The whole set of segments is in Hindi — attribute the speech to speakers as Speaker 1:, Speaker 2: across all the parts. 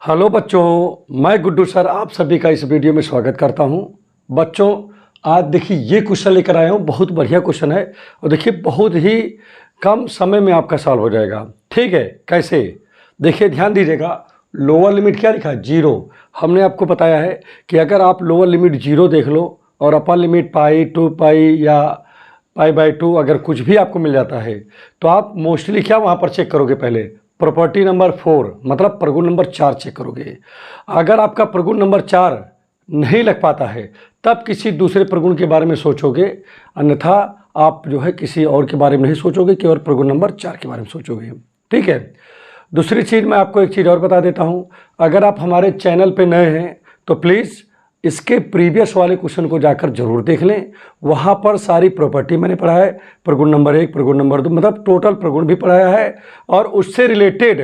Speaker 1: हेलो बच्चों, मैं गुड्डू सर आप सभी का इस वीडियो में स्वागत करता हूं। बच्चों, आज देखिए ये क्वेश्चन लेकर आया हूं, बहुत बढ़िया क्वेश्चन है और देखिए बहुत ही कम समय में आपका सॉल्व हो जाएगा। ठीक है, कैसे? देखिए ध्यान दीजिएगा। लोअर लिमिट क्या लिखा है? 0। हमने आपको बताया है कि अगर आप लोअर लिमिट 0 देख लो और अपर लिमिट पाई, 2 पाई या पाई/2 अगर कुछ भी आपको मिल जाता है तो आप मोस्टली क्या वहाँ पर चेक करोगे? पहले प्रॉपर्टी नंबर 4 मतलब प्रगुण नंबर 4 चेक करोगे। अगर आपका प्रगुण नंबर 4 नहीं लग पाता है तब किसी दूसरे प्रगुण के बारे में सोचोगे, अन्यथा आप जो है किसी और के बारे में नहीं सोचोगे, केवल प्रगुण नंबर 4 के बारे में सोचोगे। ठीक है। दूसरी चीज़ मैं आपको एक चीज़ और बता देता हूँ। अगर आप हमारे चैनल पे नए हैं तो प्लीज़ इसके प्रीवियस वाले क्वेश्चन को जाकर जरूर देख लें। वहाँ पर सारी प्रॉपर्टी मैंने पढ़ा है, प्रगुण नंबर 1, प्रगुण नंबर 2 मतलब टोटल प्रगुण भी पढ़ाया है और उससे रिलेटेड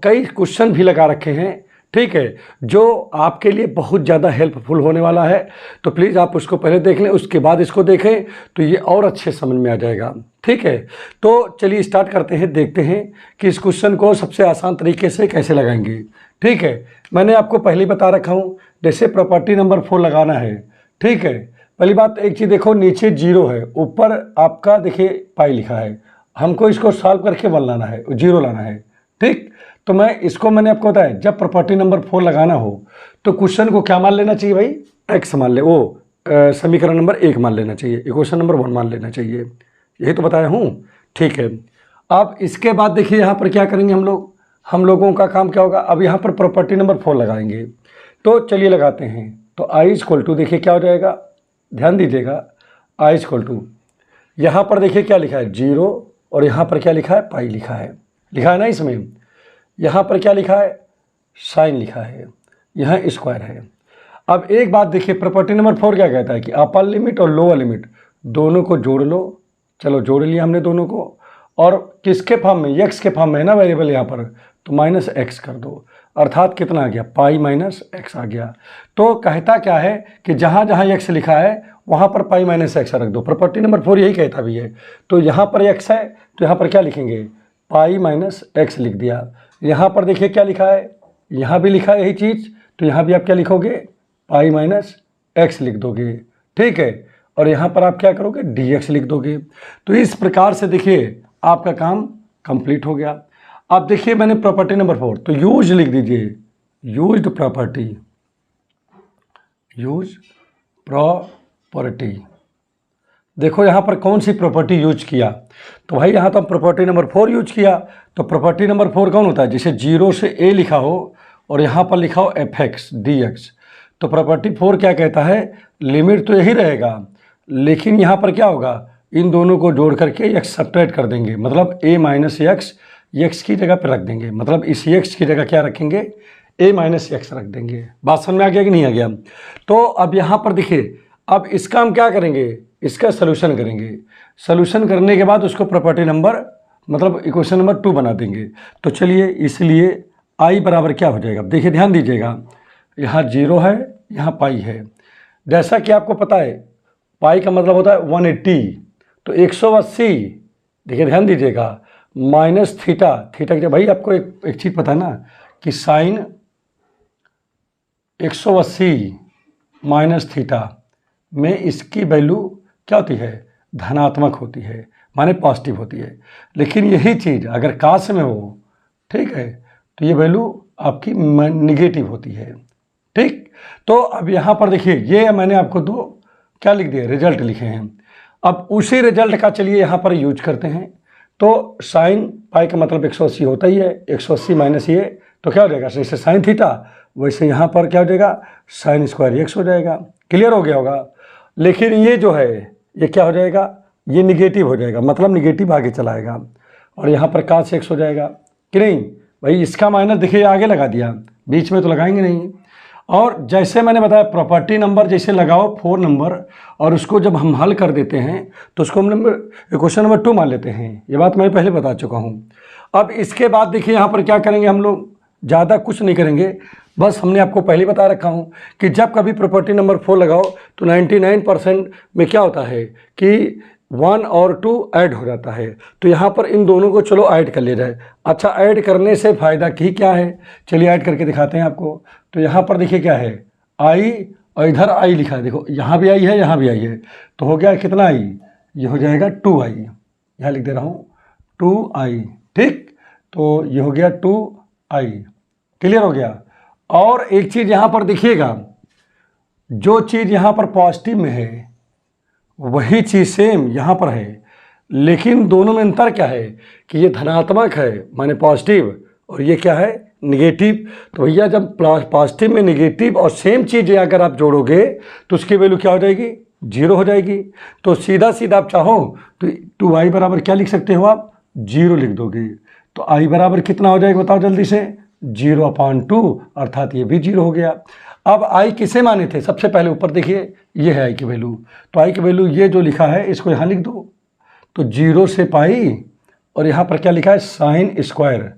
Speaker 1: कई क्वेश्चन भी लगा रखे हैं। ठीक है, जो आपके लिए बहुत ज़्यादा हेल्पफुल होने वाला है, तो प्लीज़ आप उसको पहले देख लें, उसके बाद इसको देखें तो ये और अच्छे समझ में आ जाएगा। ठीक है, तो चलिए स्टार्ट करते हैं, देखते हैं कि इस क्वेश्चन को सबसे आसान तरीके से कैसे लगाएंगे। ठीक है, मैंने आपको पहले बता रखा हूँ, जैसे प्रॉपर्टी नंबर 4 लगाना है। ठीक है, पहली बात एक चीज़ देखो, नीचे 0 है, ऊपर आपका देखिए पाई लिखा है। हमको इसको सॉल्व करके 1 लाना है, 0 लाना है। ठीक, तो मैंने आपको बताया जब प्रॉपर्टी नंबर 4 लगाना हो तो क्वेश्चन को क्या मान लेना चाहिए भाई? एक्स मान ले, समीकरण नंबर 1 मान लेना चाहिए, इक्वेशन नंबर 1 मान लेना चाहिए। यही तो बताया हूँ। ठीक है, अब इसके बाद देखिए यहाँ पर क्या करेंगे हम लोगों का काम क्या होगा? अब यहाँ पर प्रॉपर्टी नंबर 4 लगाएंगे, तो चलिए लगाते हैं। तो आई इक्वल टू देखिए क्या हो जाएगा, ध्यान दीजिएगा। आई इक्वल टू यहाँ पर देखिए क्या लिखा है? 0 और यहाँ पर क्या लिखा है? पाई लिखा है ना इसमें। यहाँ पर क्या लिखा है? साइन लिखा है, यहाँ स्क्वायर है। अब एक बात देखिए, प्रॉपर्टी नंबर 4 क्या कहता है कि अपर लिमिट और लोअर लिमिट दोनों को जोड़ लो। चलो जोड़ लिया हमने दोनों को, और किसके फॉर्म में? एक्स के फॉर्म में है ना वेरिएबल यहाँ पर, तो -x कर दो, अर्थात कितना आ गया? पाई -x आ गया। तो कहता क्या है कि जहाँ जहाँ x लिखा है वहाँ पर पाई -x रख दो। प्रॉपर्टी नंबर 4 यही कहता भी है। तो यहाँ पर x है तो यहाँ पर क्या लिखेंगे? पाई -x लिख दिया। यहाँ पर देखिए क्या लिखा है? यहाँ भी लिखा है यही चीज़, तो यहाँ भी आप क्या लिखोगे? पाई -x लिख दोगे। ठीक है, और यहाँ पर आप क्या करोगे? dx लिख दोगे। तो इस प्रकार से देखिए आपका काम कंप्लीट हो गया। अब देखिए मैंने प्रॉपर्टी नंबर 4, तो यूज लिख दीजिए, यूज्ड प्रॉपर्टी। देखो यहाँ पर कौन सी प्रॉपर्टी यूज किया? तो भाई यहाँ तो हम प्रॉपर्टी नंबर 4 यूज किया। तो प्रॉपर्टी नंबर 4 कौन होता है? जैसे 0 से a लिखा हो और यहाँ पर लिखा हो fx dx, तो प्रॉपर्टी 4 क्या कहता है? लिमिट तो यही रहेगा, लेकिन यहाँ पर क्या होगा? इन दोनों को जोड़ करके x सब्ट्रैक्ट कर देंगे, मतलब a - x की जगह पर रख देंगे, मतलब इस x की जगह क्या रखेंगे? a - x रख देंगे। बात समझ में आ गया कि नहीं आ गया? तो अब यहाँ पर देखिए, अब इसका हम क्या करेंगे? इसका सलूशन करेंगे। सलूशन करने के बाद उसको प्रॉपर्टी नंबर मतलब इक्वेशन नंबर 2 बना देंगे। तो चलिए, इसलिए i बराबर क्या हो जाएगा? देखिए ध्यान दीजिएगा, यहाँ 0 है, यहाँ पाई है। जैसा कि आपको पता है पाई का मतलब होता है 180, तो 180 देखिए ध्यान दीजिएगा माइनस थीटा के भाई आपको एक चीज़ पता है ना कि साइन 180 माइनस थीटा में इसकी वैल्यू क्या होती है? धनात्मक होती है, माने पॉजिटिव होती है। लेकिन यही चीज़ अगर काश में हो, ठीक है, तो ये वैल्यू आपकी निगेटिव होती है। ठीक, तो अब यहाँ पर देखिए ये मैंने आपको 2 क्या लिख दिए? रिजल्ट लिखे हैं। अब उसी रिजल्ट का चलिए यहाँ पर यूज करते हैं। तो साइन पाई का मतलब 180 होता ही है, 180 माइनस ये तो क्या हो जाएगा? जैसे साइन थीटा वैसे यहाँ पर क्या हो जाएगा? साइन स्क्वायर x हो जाएगा। क्लियर हो गया होगा? लेकिन ये जो है ये क्या हो जाएगा? ये निगेटिव हो जाएगा, मतलब निगेटिव आगे चलाएगा, और यहाँ पर cos x हो जाएगा कि नहीं भाई? इसका माइनस देखिए आगे लगा दिया, बीच में तो लगाएंगे नहीं। और जैसे मैंने बताया प्रॉपर्टी नंबर जैसे लगाओ 4 नंबर, और उसको जब हम हल कर देते हैं तो उसको हम इक्वेशन नंबर 2 मान लेते हैं। ये बात मैं पहले बता चुका हूँ। अब इसके बाद देखिए यहाँ पर क्या करेंगे हम लोग? ज़्यादा कुछ नहीं करेंगे, बस हमने आपको पहले बता रखा हूँ कि जब कभी प्रॉपर्टी नंबर 4 लगाओ तो 99% में क्या होता है कि 1 और 2 ऐड हो जाता है। तो यहाँ पर इन दोनों को चलो ऐड कर ले जाए। अच्छा, ऐड करने से फ़ायदा की क्या है, चलिए ऐड करके दिखाते हैं आपको। तो यहाँ पर देखिए क्या है, आई और इधर आई लिखा है, देखो यहाँ भी आई है, यहाँ भी आई है, तो हो गया कितना आई, ये हो जाएगा 2i, यहाँ लिख दे रहा हूँ 2i, ठीक। तो ये हो गया 2i, क्लियर हो गया। और एक चीज़ यहाँ पर देखिएगा, जो चीज़ यहाँ पर पॉजिटिव में है वही चीज़ सेम यहाँ पर है, लेकिन दोनों में अंतर क्या है कि ये धनात्मक है माने पॉजिटिव, और ये क्या है निगेटिव। तो भैया जब पॉजिटिव में निगेटिव और सेम चीज़ अगर आप जोड़ोगे तो उसकी वैल्यू क्या हो जाएगी, 0 हो जाएगी। तो सीधा सीधा आप चाहो तो 2i बराबर क्या लिख सकते हो आप, 0 लिख दोगे। तो i बराबर कितना हो जाएगा बताओ जल्दी से, 0/2, अर्थात ये भी 0 हो गया। अब i किसे माने थे, सबसे पहले ऊपर देखिए ये है i की वैल्यू, तो i की वैल्यू ये जो लिखा है इसको यहाँ लिख दो। तो 0 से पाई और यहाँ पर क्या लिखा है साइन स्क्वायर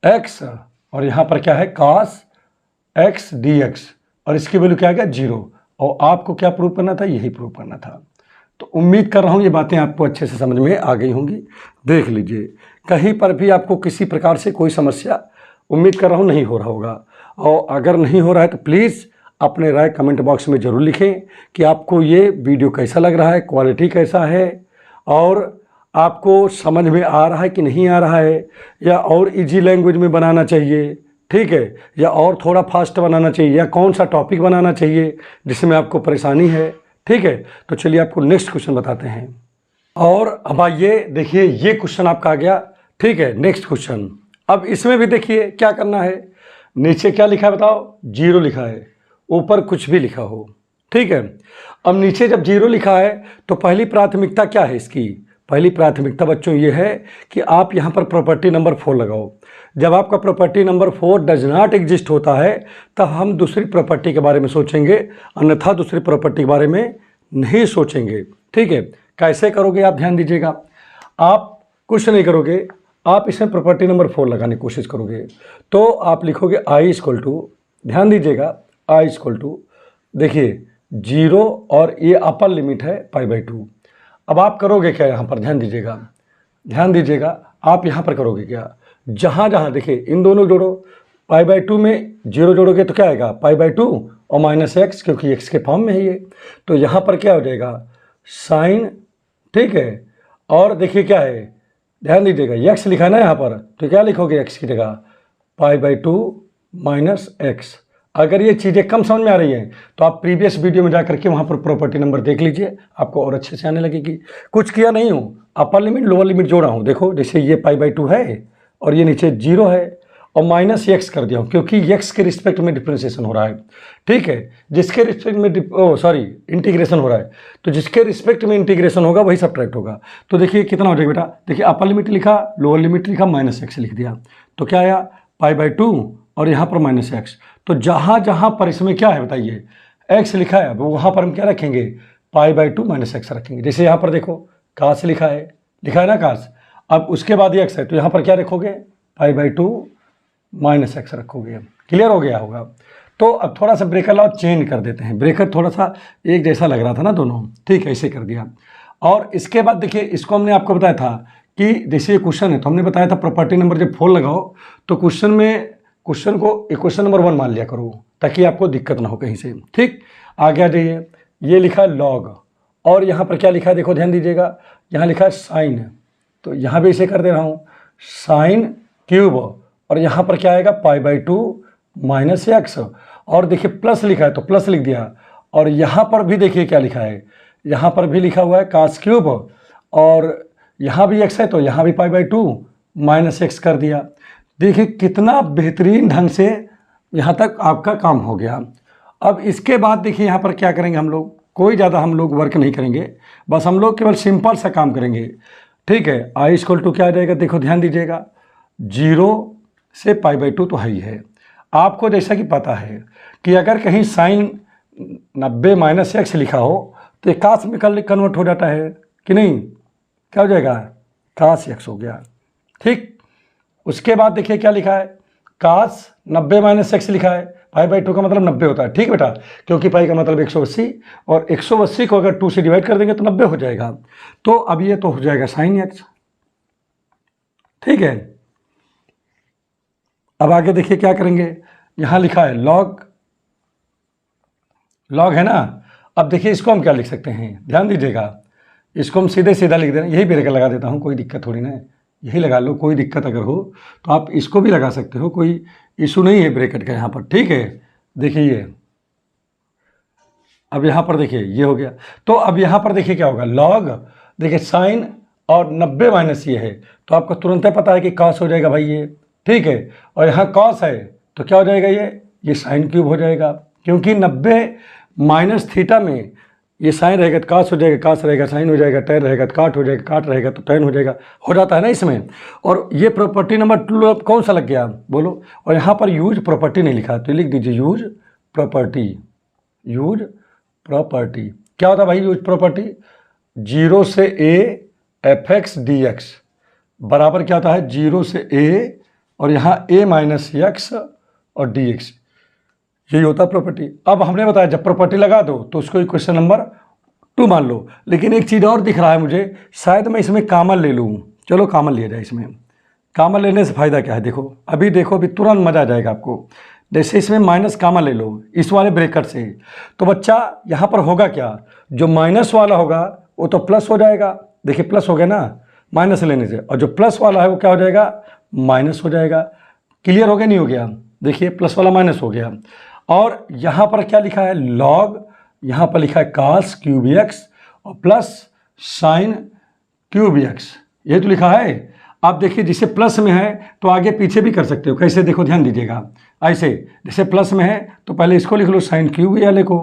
Speaker 1: x, और यहाँ पर क्या है cos x dx, और इसकी वैल्यू क्या आ गया 0। और आपको क्या प्रूव करना था, यही प्रूव करना था। तो उम्मीद कर रहा हूँ ये बातें आपको अच्छे से समझ में आ गई होंगी। देख लीजिए कहीं पर भी आपको किसी प्रकार से कोई समस्या, उम्मीद कर रहा हूँ नहीं हो रहा होगा, और अगर नहीं हो रहा है तो प्लीज़ अपने राय कमेंट बॉक्स में ज़रूर लिखें कि आपको ये वीडियो कैसा लग रहा है, क्वालिटी कैसा है, और आपको समझ में आ रहा है कि नहीं आ रहा है, या और इजी लैंग्वेज में बनाना चाहिए, ठीक है, या और थोड़ा फास्ट बनाना चाहिए, या कौन सा टॉपिक बनाना चाहिए जिसमें आपको परेशानी है, ठीक है। तो चलिए आपको नेक्स्ट क्वेश्चन बताते हैं। और अब आइए देखिए ये क्वेश्चन आपका आ गया, ठीक है। नेक्स्ट क्वेश्चन, अब इसमें भी देखिए क्या करना है, नीचे क्या लिखा है बताओ, 0 लिखा है, ऊपर कुछ भी लिखा हो, ठीक है। अब नीचे जब 0 लिखा है तो पहली प्राथमिकता क्या है इसकी, पहली प्राथमिकता बच्चों ये है कि आप यहाँ पर प्रॉपर्टी नंबर 4 लगाओ। जब आपका property number 4 does not exist होता है तब हम दूसरी प्रॉपर्टी के बारे में सोचेंगे, अन्यथा दूसरी प्रॉपर्टी के बारे में नहीं सोचेंगे, ठीक है। कैसे करोगे आप ध्यान दीजिएगा, आप कुछ नहीं करोगे, आप इसमें प्रॉपर्टी नंबर 4 लगाने की कोशिश करोगे। तो आप लिखोगे i इक्वल टू, ध्यान दीजिएगा i इक्वल टू, देखिए 0 और ये अपर लिमिट है π/2। अब आप करोगे क्या यहाँ पर, ध्यान दीजिएगा, ध्यान दीजिएगा, आप यहाँ पर करोगे क्या, जहाँ जहाँ देखिए इन दोनों जोड़ो, π/2 में 0 जोड़ोगे तो क्या आएगा π/2 और -x, क्योंकि x के फॉर्म में है ये। तो यहाँ पर क्या हो जाएगा साइन, ठीक है। और देखिए क्या है, ध्यान दीजिएगा x लिखा है ना यहाँ पर, तो क्या लिखोगे x की जगह π/2 -x। अगर ये चीज़ें कम समझ में आ रही हैं तो आप प्रीवियस वीडियो में जा करके वहाँ पर प्रॉपर्टी नंबर देख लीजिए, आपको और अच्छे से आने लगेगी। कुछ किया नहीं हूँ, अपर लिमिट लोअर लिमिट जोड़ा हूँ, देखो जैसे ये π/2 है और ये नीचे 0 है और -x कर दिया हूँ, क्योंकि x के रिस्पेक्ट में डिफ्रेंसिएशन हो रहा है, ठीक है। जिसके रिस्पेक्ट में इंटीग्रेशन हो रहा है, तो जिसके रिस्पेक्ट में इंटीग्रेशन होगा वही सब्ट्रैक्ट होगा। तो देखिए कितना हो जाएगा बेटा, देखिए अपर लिमिट लिखा, लोअर लिमिट लिखा, -x लिख दिया, तो क्या आया π/2 और यहाँ पर -x। तो जहाँ जहाँ पर इसमें क्या है बताइए x लिखा है, अब वहाँ पर हम क्या रखेंगे π/2 -x रखेंगे। जैसे यहाँ पर देखो cos लिखा है ना cos, अब उसके बाद ये x है तो यहाँ पर क्या रखोगे π/2 -x रखोगे। क्लियर हो गया होगा। तो अब थोड़ा सा ब्रेकर लाओ चेंज कर देते हैं, ब्रेकर थोड़ा सा एक जैसा लग रहा था ना दोनों, ठीक है, ऐसे कर दिया। और इसके बाद देखिए इसको हमने आपको बताया था कि जैसे ये क्वेश्चन है तो हमने बताया था प्रॉपर्टी नंबर जब 4 लगाओ तो क्वेश्चन को इक्वेशन नंबर 1 मान लिया करो ताकि आपको दिक्कत ना हो कहीं से, ठीक। आगे आ जाइए, ये लिखा है लॉग और यहाँ पर क्या लिखा है देखो ध्यान दीजिएगा, यहाँ लिखा है साइन, तो यहाँ भी इसे कर दे रहा हूँ साइन क्यूब, और यहाँ पर क्या आएगा π/2 -x, और देखिए प्लस लिखा है तो प्लस लिख दिया, और यहाँ पर भी देखिए क्या लिखा है, यहाँ पर भी लिखा हुआ है cos क्यूब, और यहाँ भी x है तो यहाँ भी π/2 -x कर दिया। देखिए कितना बेहतरीन ढंग से यहाँ तक आपका काम हो गया। अब इसके बाद देखिए यहाँ पर क्या करेंगे हम लोग, कोई ज़्यादा हम लोग वर्क नहीं करेंगे, बस हम लोग केवल सिंपल सा काम करेंगे, ठीक है। i इक्वल टू क्या आ जाएगा, देखो ध्यान दीजिएगा 0 से π/2 तो है ही है। आपको जैसा कि पता है कि अगर कहीं साइन 90 -x लिखा हो तो cos में कन्वर्ट हो जाता है कि नहीं, क्या हो जाएगा cos x हो गया, ठीक। उसके बाद देखिए क्या लिखा है cos 90 -x लिखा है, पाई बाई 2 का मतलब 90 होता है, ठीक बेटा, क्योंकि पाई का मतलब 180 और 180 को अगर 2 से डिवाइड कर देंगे तो 90 हो जाएगा। तो अब ये तो हो जाएगा साइन एक्स, ठीक है। अब आगे देखिए क्या करेंगे, यहाँ लिखा है लॉग, लॉग है ना। अब देखिए इसको हम क्या लिख सकते हैं, ध्यान दीजिएगा, इसको हम सीधे सीधा लिख देना, यही ब्रेकेट लगा देता हूँ, कोई दिक्कत थोड़ी ना है, यही लगा लो, कोई दिक्कत अगर हो तो आप इसको भी लगा सकते हो, कोई इशू नहीं है ब्रैकेट का यहाँ पर, ठीक है। देखिए ये अब यहाँ पर देखिए ये हो गया। तो अब यहाँ पर देखिए क्या होगा, लॉग, देखिए साइन और 90 माइनस ये है, तो आपको तुरंत पता है कि कॉस हो जाएगा भाई ये, ठीक है। और यहाँ कॉस है तो क्या हो जाएगा, ये साइन क्यूब हो जाएगा, क्योंकि 90 माइनस थीटा में ये साइन रहेगा तो कास हो जाएगा, कास रहेगा साइन हो जाएगा, टैन रहेगा तो काट हो जाएगा, काट रहेगा तो टैन हो जाएगा, हो जाता है ना इसमें। और ये प्रॉपर्टी नंबर 2 कौन सा लग गया बोलो। और यहाँ पर यूज प्रॉपर्टी नहीं लिखा तो लिख दीजिए यूज प्रॉपर्टी। यूज प्रॉपर्टी क्या होता है भाई, यूज प्रॉपर्टी 0 से a F X D X बराबर क्या होता है, 0 से a और यहाँ a माइनस एक्स और डी एक्स, यही होता है प्रॉपर्टी। अब हमने बताया जब प्रॉपर्टी लगा दो तो उसको क्वेश्चन नंबर 2 मान लो। लेकिन एक चीज़ और दिख रहा है मुझे, शायद मैं इसमें कॉमन ले लूँ, चलो कॉमन लिया जाए। इसमें कॉमन लेने से फ़ायदा क्या है, देखो अभी तुरंत मज़ा आ जाएगा आपको। जैसे इसमें माइनस कॉमन ले लो इस वाले ब्रेकेट से, तो बच्चा यहाँ पर होगा क्या, जो माइनस वाला होगा वो तो प्लस हो जाएगा, देखिए प्लस हो गया ना माइनस लेने से, और जो प्लस वाला है वो क्या हो जाएगा, माइनस हो जाएगा। क्लियर हो गया नहीं हो गया, देखिए प्लस वाला माइनस हो गया। और यहाँ पर क्या लिखा है, लॉग, यहाँ पर लिखा है कास क्यूब एक्स और प्लस साइन क्यूब एक्स, ये तो लिखा है। आप देखिए जिसे प्लस में है तो आगे पीछे भी कर सकते हो, कैसे देखो ध्यान दीजिएगा, ऐसे जैसे प्लस में है तो पहले इसको लिख लो साइन क्यूब या लिखो,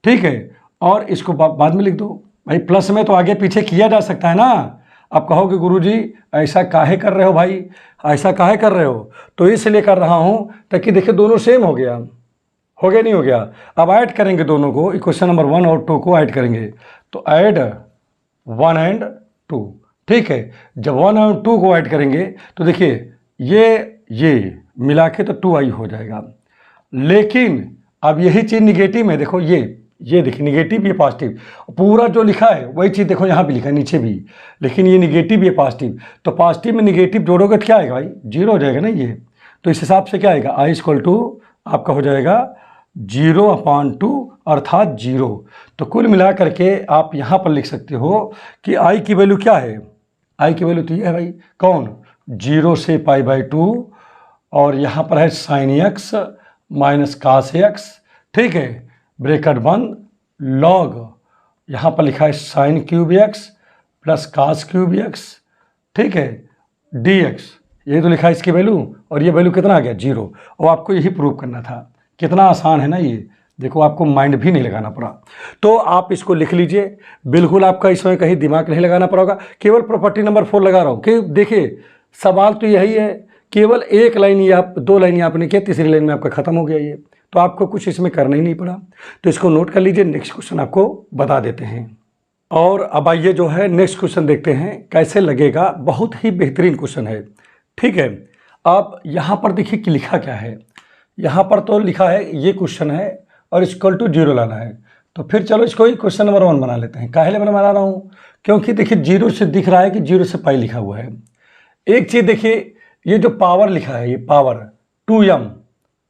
Speaker 1: ठीक है, और इसको बाद में लिख दो। भाई प्लस में तो आगे पीछे किया जा सकता है ना। आप कहोगे गुरुजी ऐसा काहे कर रहे हो भाई, ऐसा काहे कर रहे हो, तो इसलिए कर रहा हूँ ताकि देखिए दोनों सेम हो गया, हो गया नहीं हो गया। अब ऐड करेंगे दोनों को, इक्वेशन नंबर 1 और 2 को ऐड करेंगे, तो ऐड 1 एंड 2, ठीक है। जब 1 और 2 को ऐड करेंगे तो देखिए ये मिला के तो 2i हो जाएगा। लेकिन अब यही चीज़ निगेटिव में, देखो ये देखिए निगेटिव ये पॉजिटिव, पूरा जो लिखा है वही चीज़ देखो यहाँ भी लिखा है नीचे भी, लेकिन ये निगेटिव ये पॉजिटिव, तो पॉजिटिव में निगेटिव जोड़ोगे तो क्या आएगा भाई, 0 हो जाएगा ना ये। तो इस हिसाब से क्या आएगा, i इक्वल टू आपका हो जाएगा 0/2 अर्थात 0। तो कुल मिला करके आप यहाँ पर लिख सकते हो कि i की वैल्यू क्या है, i की वैल्यू तो ये है भाई, कौन, 0 से π/2 और यहाँ पर है sine X minus cos X, ठीक है, ब्रैकेट बंद, लॉग यहाँ पर लिखा है sine cube X plus cos cube X, ठीक है, डी एक्स, ये तो लिखा है इसकी वैल्यू, और ये वैल्यू कितना आ गया 0। और आपको यही प्रूव करना था, कितना आसान है ना ये, देखो आपको माइंड भी नहीं लगाना पड़ा। तो आप इसको लिख लीजिए, बिल्कुल आपका इसमें कहीं दिमाग नहीं लगाना पड़ेगा, केवल प्रॉपर्टी नंबर 4 लगा रहा हूँ कि देखिए सवाल तो यही है, केवल एक लाइन या 2 लाइन आपने किया, तीसरी लाइन में आपका खत्म हो गया ये, तो आपको कुछ इसमें करना ही नहीं पड़ा। तो इसको नोट कर लीजिए, नेक्स्ट क्वेश्चन आपको बता देते हैं। और अब आइए जो है नेक्स्ट क्वेश्चन देखते हैं कैसे लगेगा, बहुत ही बेहतरीन क्वेश्चन है, ठीक है। अब यहाँ पर देखिए कि लिखा क्या है, यहाँ पर तो लिखा है ये क्वेश्चन है और इक्वल टू 0 लाना है, तो फिर चलो इसको ही क्वेश्चन नंबर 1 बना लेते हैं। काहे बना रहा हूँ, क्योंकि देखिए 0 से दिख रहा है कि 0 से पाई लिखा हुआ है। एक चीज़ देखिए, ये जो पावर लिखा है, ये पावर 2m,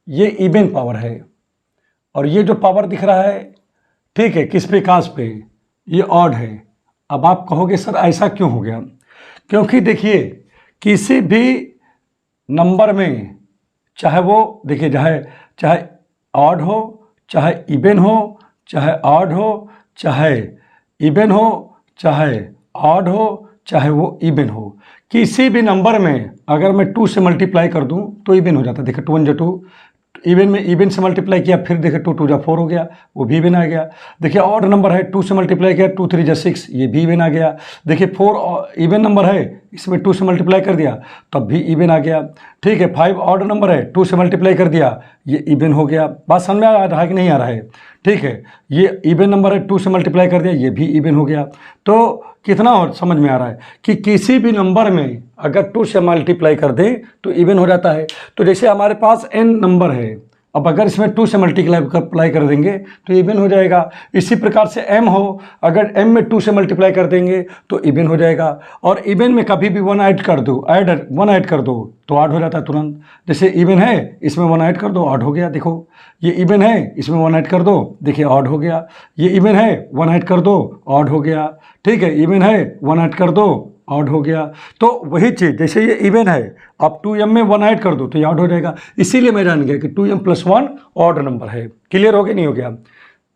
Speaker 1: ये इवन पावर है, और ये जो पावर दिख रहा है, ठीक है, किस पे, कास पे, ये ऑड है। अब आप कहोगे सर ऐसा क्यों हो गया, क्योंकि देखिए किसी भी नंबर में चाहे वो देखिए चाहे ऑड हो, चाहे इवन हो, चाहे ऑड हो, चाहे इवन हो, चाहे ऑड हो, चाहे वो इवन हो, किसी भी नंबर में अगर मैं 2 से मल्टीप्लाई कर दूं तो इवन हो जाता है। देखिए 2 1 2, इवन में इवन से मल्टीप्लाई किया, फिर देखिए 2 2 4 हो गया, वो भी इवन आ गया। देखिए ऑड नंबर है, 2 से मल्टीप्लाई किया, 2 3 6, ये भी इवन आ गया। देखिए 4 इवन नंबर है, इसमें 2 से मल्टीप्लाई कर दिया तब भी इवन आ गया, ठीक है। 5 ऑड नंबर है, 2 से मल्टीप्लाई कर दिया, ये इवन हो गया। बात समझ में आ रहा है कि नहीं आ रहा है, ठीक है। ये इवन नंबर है, 2 से मल्टीप्लाई कर दिया, ये भी इवन हो गया। तो कितना और समझ में आ रहा है कि किसी भी नंबर में अगर 2 से मल्टीप्लाई कर दें तो इवन हो जाता है। तो जैसे हमारे पास n नंबर है अब अगर इसमें 2 से मल्टीप्लाई कर देंगे तो इवन हो जाएगा। इसी प्रकार से m हो, अगर m में 2 से मल्टीप्लाई कर देंगे तो इवन हो जाएगा। और इवन में कभी भी 1 ऐड कर दो, 1 ऐड कर दो तो ऐड हो जाता है तुरंत। जैसे इवन है, इसमें 1 ऐड कर दो, ऐड हो गया। देखो ये इवन है, इसमें 1 ऐड कर दो, देखिए ऐड हो गया। ये इवन है, 1 ऐड कर दो, ऐड हो गया। ठीक है, इवन है, 1 ऐड कर दो, ऐड हो गया। तो वही चीज़, जैसे ये इवन है, अब 2m में 1 ऐड कर दो तो ये ऐड हो जाएगा। इसीलिए मैं जान गया कि 2m + 1 ऑड नंबर है। क्लियर हो गया, नहीं हो गया?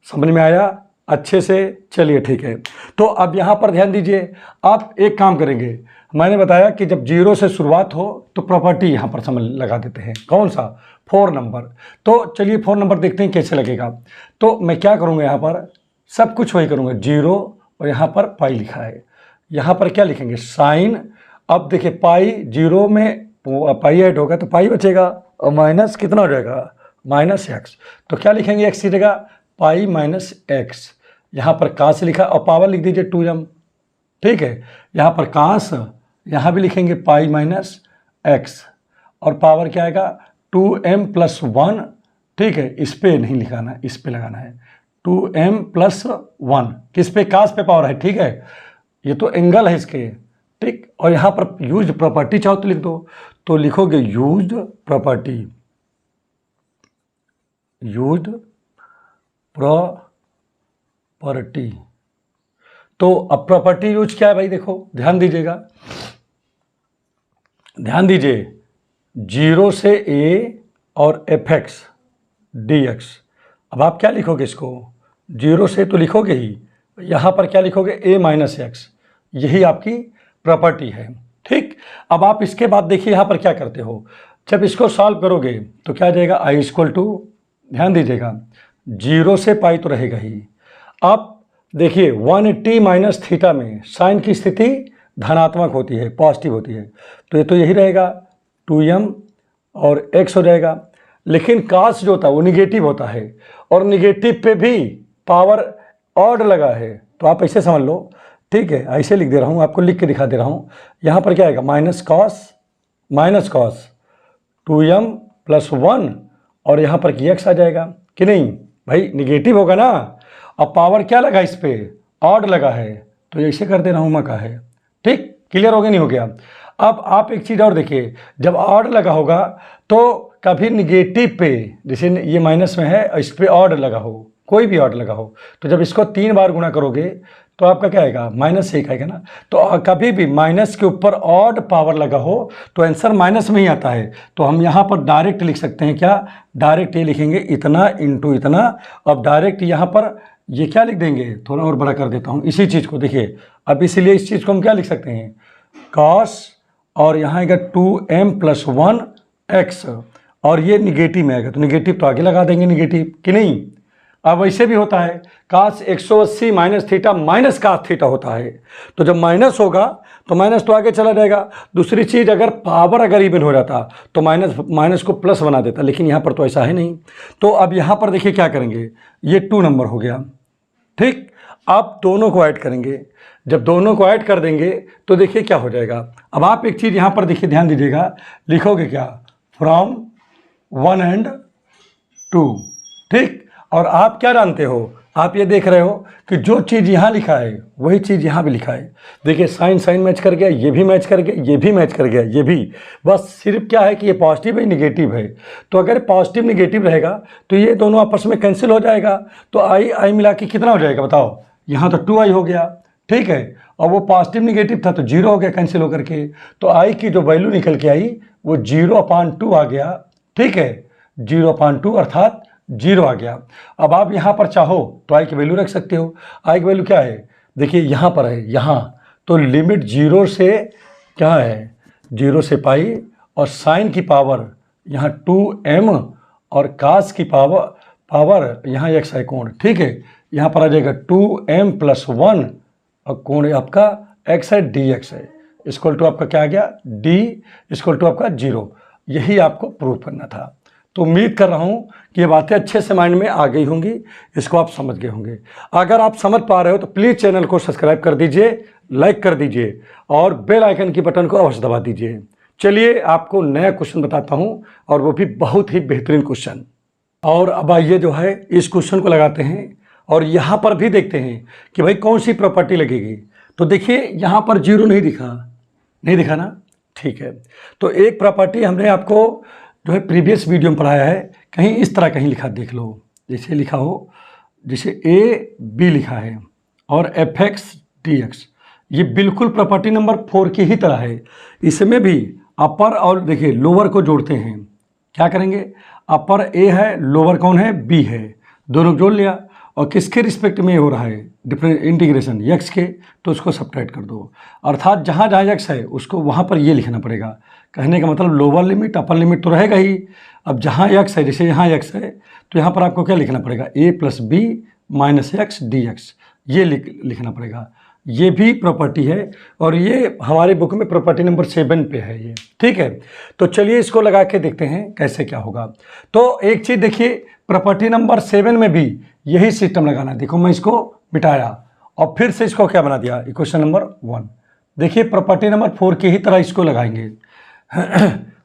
Speaker 1: समझ में आया अच्छे से? चलिए ठीक है। तो अब यहाँ पर ध्यान दीजिए, आप एक काम करेंगे, मैंने बताया कि जब 0 से शुरुआत हो तो प्रॉपर्टी यहाँ पर समझ लगा देते हैं। कौन सा? 4 नंबर। तो चलिए 4 नंबर देखते हैं कैसे लगेगा। तो मैं क्या करूँगा, यहाँ पर सब कुछ वही करूँगा, 0 और यहाँ पर पाई लिखा है, यहाँ पर क्या लिखेंगे? साइन। अब देखिए पाई 0 में पाई ऐड होगा तो पाई बचेगा और माइनस कितना हो जाएगा? -x। तो क्या लिखेंगे x की जगह? पाई -x। यहाँ पर काश लिखा और पावर लिख दीजिए 2m। ठीक है, यहाँ पर काश, यहाँ भी लिखेंगे पाई -x और पावर क्या आएगा? 2m + 1। ठीक है, इस पे नहीं लिखाना है, इस पे लगाना है 2m + 1। किस पे? काश पे पावर है। ठीक है, ये तो एंगल है इसके। ठीक, और यहाँ पर यूज्ड प्रॉपर्टी चाहो तो लिख दो, तो लिखोगे यूज्ड प्रॉपर्टी, यूज्ड प्रॉपर्टी। तो अब प्रॉपर्टी यूज क्या है भाई? देखो ध्यान दीजिएगा, ध्यान दीजिए, 0 से a और fx dx। अब आप क्या लिखोगे इसको? 0 से तो लिखोगे ही, यहाँ पर क्या लिखोगे? a - x। यही आपकी प्रॉपर्टी है। ठीक, अब आप इसके बाद देखिए यहाँ पर क्या करते हो, जब इसको सॉल्व करोगे तो क्या आ जाएगा? i = ध्यान दीजिएगा 0 से पाई तो रहेगा ही। अब देखिए 180 - थीटा में साइन की स्थिति धनात्मक होती है, पॉजिटिव होती है, तो ये तो यही रहेगा 2m और x हो जाएगा। लेकिन काश जो होता है वो निगेटिव होता है और निगेटिव पे भी पावर ऑड लगा है, तो आप ऐसे समझ लो। ठीक है, ऐसे लिख दे रहा हूँ, आपको लिख के दिखा दे रहा हूँ। यहाँ पर क्या आएगा? -cos 2m + 1 और यहाँ पर x आ जाएगा कि नहीं भाई? निगेटिव होगा ना, अब पावर क्या लगा? इस पे ऑड लगा है, तो ऐसे कर दे रहा हूँ, मका है। ठीक, क्लियर हो गया, नहीं हो गया? अब आप एक चीज़ और देखिए, जब ऑड लगा होगा तो कभी निगेटिव पे, जैसे ये माइनस में है, इस पे ऑड लगा हो, कोई भी ऑड लगा हो, तो जब इसको 3 बार गुणा करोगे तो आपका क्या आएगा? -1 आएगा ना। तो कभी भी माइनस के ऊपर ऑड पावर लगा हो तो आंसर माइनस में ही आता है। तो हम यहाँ पर डायरेक्ट लिख सकते हैं, क्या? डायरेक्ट ये लिखेंगे इतना इंटू इतना। अब डायरेक्ट यहाँ पर ये क्या लिख देंगे? थोड़ा और बड़ा कर देता हूँ इसी चीज़ को, देखिए। अब इसीलिए इस चीज़ को हम क्या लिख सकते हैं? कॉस, और यहाँ आएगा 2m + 1x, और ये निगेटिव में आएगा तो निगेटिव तो आगे लगा देंगे, निगेटिव कि नहीं? अब वैसे भी होता है, काश 180 - थीटा -cos थीटा होता है, तो जब माइनस होगा तो माइनस तो आगे चला जाएगा। दूसरी चीज़, अगर पावर अगर इवन हो जाता तो माइनस को प्लस बना देता, लेकिन यहाँ पर तो ऐसा है नहीं। तो अब यहाँ पर देखिए क्या करेंगे, ये 2 नंबर हो गया। ठीक, आप दोनों को ऐड करेंगे, जब दोनों को ऐड कर देंगे तो देखिए क्या हो जाएगा। अब आप एक चीज़ यहाँ पर देखिए, ध्यान दीजिएगा, लिखोगे क्या? From 1 and 2। ठीक, और आप क्या जानते हो? आप ये देख रहे हो कि जो चीज़ यहाँ लिखा है वही चीज़ यहाँ भी लिखा है। देखिए साइन मैच कर गया, ये भी मैच कर गया, ये भी मैच कर गया, ये भी। बस सिर्फ क्या है कि ये पॉजिटिव है, निगेटिव है। तो अगर पॉजिटिव निगेटिव रहेगा तो ये दोनों आपस में कैंसिल हो जाएगा, तो आई मिला के कितना हो जाएगा बताओ? यहाँ तो 2i हो गया। ठीक है, और वो पॉजिटिव निगेटिव था तो 0 हो गया कैंसिल होकर के। तो i की जो वैल्यू निकल के आई वो 0/2 आ गया। ठीक है, 0/2 अर्थात 0 आ गया। अब आप यहाँ पर चाहो तो i की वैल्यू रख सकते हो। i की वैल्यू क्या है? देखिए यहाँ पर है, यहाँ तो लिमिट 0 से क्या है? 0 से पाई, और साइन की पावर यहाँ 2m और कास की पावर यहाँ x है कोण। ठीक है, यहाँ पर आ जाएगा 2m + 1 और कोण आपका x है, dx है, इक्वल टू आपका क्या आ गया? d इक्वल टू आपका 0। यही आपको प्रूव करना था। तो उम्मीद कर रहा हूँ कि ये बातें अच्छे से माइंड में आ गई होंगी, इसको आप समझ गए होंगे। अगर आप समझ पा रहे हो तो प्लीज़ चैनल को सब्सक्राइब कर दीजिए, लाइक कर दीजिए और बेल आइकन की बटन को अवश्य दबा दीजिए। चलिए आपको नया क्वेश्चन बताता हूँ, और वो भी बहुत ही बेहतरीन क्वेश्चन। और अब आइए जो है इस क्वेश्चन को लगाते हैं और यहाँ पर भी देखते हैं कि भाई कौन सी प्रॉपर्टी लगेगी। तो देखिए यहाँ पर जीरो नहीं दिखा ना, ठीक है। तो एक प्रॉपर्टी हमने आपको जो है प्रीवियस वीडियो में पढ़ाया है, कहीं इस तरह कहीं लिखा देख लो, जैसे लिखा हो, जैसे ए बी लिखा है और एफ एक्स डी एक्स, ये बिल्कुल प्रॉपर्टी नंबर 4 की ही तरह है। इसमें भी अपर और देखिए लोअर को जोड़ते हैं, क्या करेंगे, अपर ए है, लोअर कौन है, बी है, दोनों जोड़ लिया और किसके रिस्पेक्ट में हो रहा है डिफरेंट इंटीग्रेशन, यक्स के, तो उसको सब्ट्रैक्ट कर दो। अर्थात जहाँ जहाँ यक्स है उसको वहाँ पर ये लिखना पड़ेगा। कहने का मतलब लोअर लिमिट अपर लिमिट तो रहेगा ही। अब जहाँ यक्स है, जैसे यहाँ यक्स है तो यहाँ पर आपको क्या लिखना पड़ेगा, A plus B minus X D X, ये लिखना पड़ेगा। ये भी प्रॉपर्टी है और ये हमारे बुक में प्रॉपर्टी नंबर 7 पे है ये, ठीक है। तो चलिए इसको लगा के देखते हैं कैसे क्या होगा। तो एक चीज़ देखिए, प्रॉपर्टी नंबर 7 में भी यही सिस्टम लगाना है। देखो मैं इसको मिटाया और फिर से इसको क्या बना दिया, इक्वेशन नंबर 1। देखिए प्रॉपर्टी नंबर 4 की ही तरह इसको लगाएंगे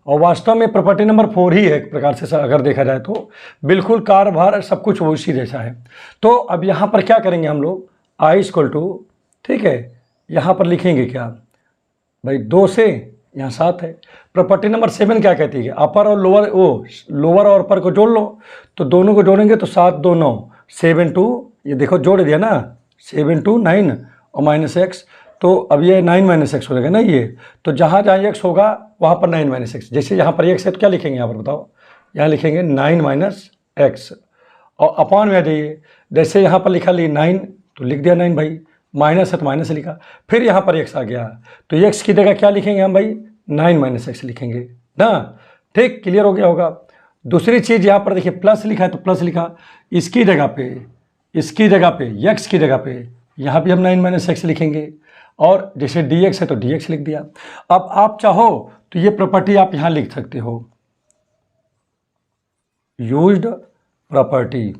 Speaker 1: और वास्तव में प्रॉपर्टी नंबर 4 ही है एक प्रकार से अगर देखा जाए तो, बिल्कुल कारभार सब कुछ उसी जैसा है। तो अब यहाँ पर क्या करेंगे हम लोग, आई इक्वल टू, ठीक है, यहाँ पर लिखेंगे क्या भाई, 2 से यहाँ 7 है। प्रॉपर्टी नंबर 7 क्या कहती है, अपर और लोअर, लोअर और अपर को जोड़ लो, तो दोनों को जोड़ेंगे तो 7 2 9, 7 2, ये देखो जोड़ दिया ना, 7 2 9 और माइनस एक्स, तो अब ये 9 माइनस एक्स हो जाएगा ना ये। तो जहाँ जहाँ एक्स होगा वहाँ पर 9 माइनस एक्स, जैसे यहाँ पर एक्स है तो क्या लिखेंगे यहाँ पर बताओ, यहाँ लिखेंगे 9 माइनस एक्स और अपॉन में आ जाइए, जैसे यहाँ पर लिखा ली 9 तो लिख दिया 9 भाई, माइनस है तो माइनस लिखा, फिर यहाँ पर एक्स आ गया तो एक्स की जगह क्या लिखेंगे हम भाई, 9 माइनस एक्स लिखेंगे ना, ठीक, क्लियर हो गया होगा। दूसरी चीज़ यहाँ पर देखिए प्लस लिखा है तो प्लस लिखा, इसकी जगह पे एक्स की जगह पे यहाँ भी हम 9 माइनस एक्स लिखेंगे और जैसे डी एक्स है तो डी एक्स लिख दिया। अब आप चाहो तो ये प्रॉपर्टी आप यहाँ लिख सकते हो, यूज्ड प्रॉपर्टी,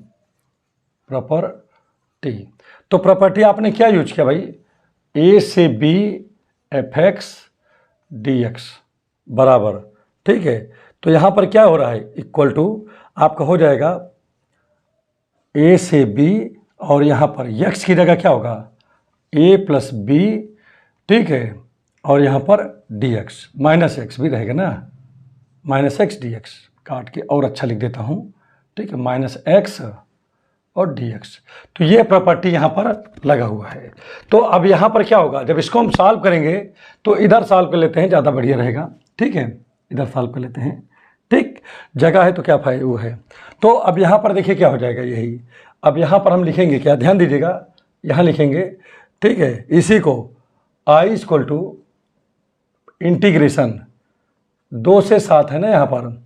Speaker 1: तो प्रॉपर्टी आपने क्या यूज किया भाई, ए से B F X D X बराबर, ठीक है। तो यहाँ पर क्या हो रहा है, इक्वल टू आपका हो जाएगा ए से बी और यहाँ पर एक्स की जगह क्या होगा, ए प्लस बी, ठीक है, और यहाँ पर डी एक्स, माइनस एक्स भी रहेगा ना, माइनस एक्स डी एक्स, काट के और अच्छा लिख देता हूँ, ठीक है, माइनस एक्स और डी एक्स। तो ये प्रॉपर्टी यहाँ पर लगा हुआ है। तो अब यहाँ पर क्या होगा, जब इसको हम सॉल्व करेंगे तो इधर सॉल्व कर लेते हैं, ज़्यादा बढ़िया रहेगा, ठीक है, इधर सॉल्व कर लेते हैं, ठीक, जगह है तो क्या फायदा वो है। तो अब यहाँ पर देखिए क्या हो जाएगा, यही अब यहाँ पर हम लिखेंगे क्या, ध्यान दीजिएगा, यहाँ लिखेंगे, ठीक है, इसी को आई इक्वल टू इंटीग्रेशन 2 से 7 है ना यहाँ पर,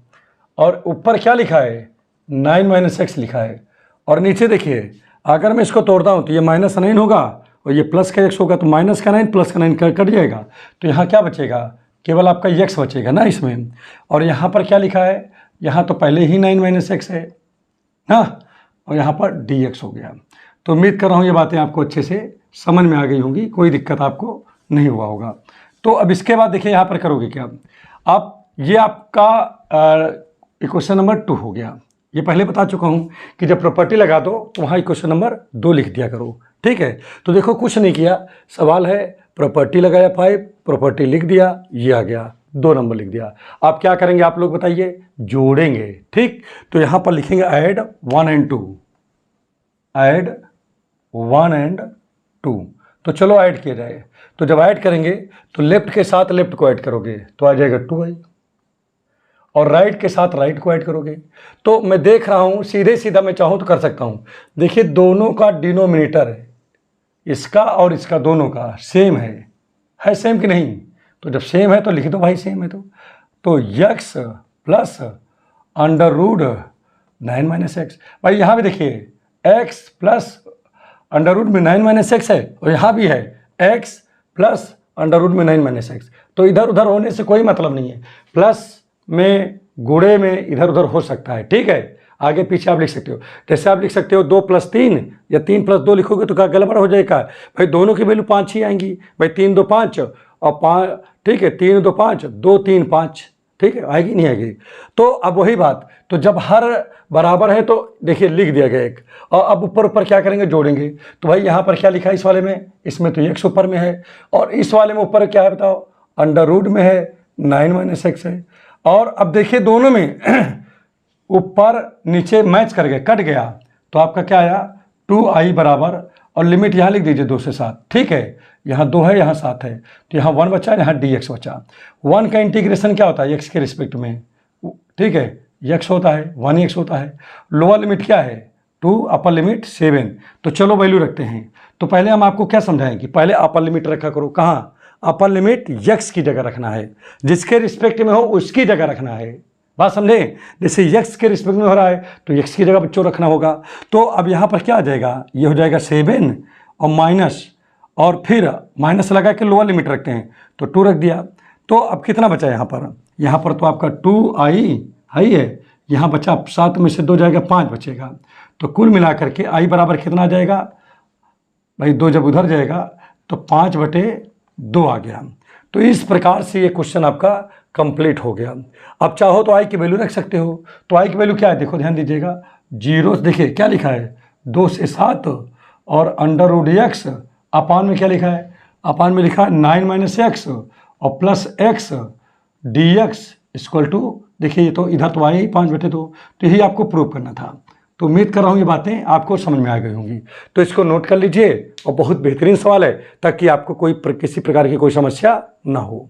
Speaker 1: और ऊपर क्या लिखा है, 9 माइनस एक्स लिखा है, और नीचे देखिए अगर मैं इसको तोड़ता हूँ तो ये माइनस 9 होगा और ये प्लस का एक्स होगा, तो माइनस का 9 प्लस का 9 कट जाएगा, तो यहाँ क्या बचेगा, केवल आपका एक्स बचेगा ना इसमें। और यहाँ पर क्या लिखा है, यहाँ तो पहले ही 9 माइनस एक्स है ना, और यहाँ पर डी एक्स हो गया। तो उम्मीद कर रहा हूँ ये बातें आपको अच्छे से समझ में आ गई होंगी, कोई दिक्कत आपको नहीं हुआ होगा। तो अब इसके बाद देखिए यहाँ पर करोगे क्या आप, ये आपका इक्वेशन नंबर 2 हो गया। ये पहले बता चुका हूँ कि जब प्रॉपर्टी लगा दो तो वहाँ इक्वेशन नंबर 2 लिख दिया करो, ठीक है। तो देखो कुछ नहीं किया, सवाल है प्रॉपर्टी लगाया 5, प्रॉपर्टी लिख दिया, ये आ गया 2 नंबर लिख दिया। आप क्या करेंगे आप लोग बताइए, जोड़ेंगे, ठीक। तो यहाँ पर लिखेंगे ऐड 1 and 2, ऐड 1 and 2। तो चलो ऐड किया जाए, तो जब ऐड करेंगे तो लेफ्ट के साथ लेफ्ट को ऐड करोगे तो आ जाएगा 2i, और राइट के साथ राइट को ऐड करोगे। तो मैं देख रहा हूँ सीधे सीधा मैं चाहूँ तो कर सकता हूँ, देखिए दोनों का डिनोमिनेटर है, इसका और इसका दोनों का सेम है सेम कि नहीं, तो जब सेम है तो लिख दो भाई सेम है तो x plus under root 9 minus X. भाई यहाँ भी देखिए x प्लस अंडर रूट में 9 माइनस एक्स है और यहाँ भी है x प्लस अंडर रूट में 9 माइनस एक्स। तो इधर उधर होने से कोई मतलब नहीं है, प्लस में गुणे में इधर उधर हो सकता है, ठीक है, आगे पीछे आप लिख सकते हो। जैसे आप लिख सकते हो 2 + 3 या 3 + 2 लिखोगे तो क्या गड़बड़ हो जाएगा भाई, दोनों की वैल्यू 5 ही आएंगी भाई, 3 2 5 और 5, ठीक है, 3 2 5 2 3 5 ठीक है, आएगी नहीं आएगी। तो अब वही बात, तो जब हर बराबर है तो देखिए लिख दिया गया एक, और अब ऊपर ऊपर क्या करेंगे, जोड़ेंगे। तो भाई यहाँ पर क्या लिखा है इस वाले में, इसमें तो x ऊपर में है, और इस वाले में ऊपर क्या है बताओ, अंडर रूट में है 9 - x है। और अब देखिए दोनों में ऊपर नीचे मैच कर गए, कट गया, तो आपका क्या आया 2i बराबर, और लिमिट यहाँ लिख दीजिए 2 से 7, ठीक है। यहाँ 2 है, यहाँ 7 है, तो यहाँ 1 बचा, यहाँ dx बचा। 1 का इंटीग्रेशन क्या होता है x के रिस्पेक्ट में, ठीक है, x होता है, 1x होता है। लोअर लिमिट क्या है 2, अपर लिमिट 7। तो चलो वैल्यू रखते हैं। तो पहले हम आपको क्या समझाएं कि पहले अपर लिमिट रखा करो, कहाँ, अपर लिमिट x की जगह रखना है, जिसके रिस्पेक्ट में हो उसकी जगह रखना है। बात समझे, जैसे x के रिस्पेक्ट में हो रहा है तो x की जगह बच्चों रखना होगा। तो अब यहाँ पर क्या आ जाएगा, ये हो जाएगा 7 और माइनस, और फिर माइनस लगा के लोअर लिमिट रखते हैं तो 2 रख दिया। तो अब कितना बचा यहाँ पर तो आपका 2i है, यहाँ बचा 7 में से 2 जाएगा 5 बचेगा। तो कुल मिलाकर के i बराबर कितना आ जाएगा भाई, 2 जब उधर जाएगा तो 5/2 आ गया। तो इस प्रकार से ये क्वेश्चन आपका कंप्लीट हो गया। अब चाहो तो i की वैल्यू रख सकते हो। तो i की वैल्यू क्या है, देखो ध्यान दीजिएगा, 0, देखिए क्या लिखा है 2 से 7, और अंडर रूट x, अपान में क्या लिखा है, अपान में लिखा है 9 - x और plus x dx equal to, देखिए ये तो इधर तो आया ही 5/2, तो यही आपको प्रूव करना था। तो उम्मीद कर रहा हूँ ये बातें आपको समझ में आ गई होंगी। तो इसको नोट कर लीजिए, और बहुत बेहतरीन सवाल है, ताकि आपको किसी प्रकार की कोई समस्या ना हो।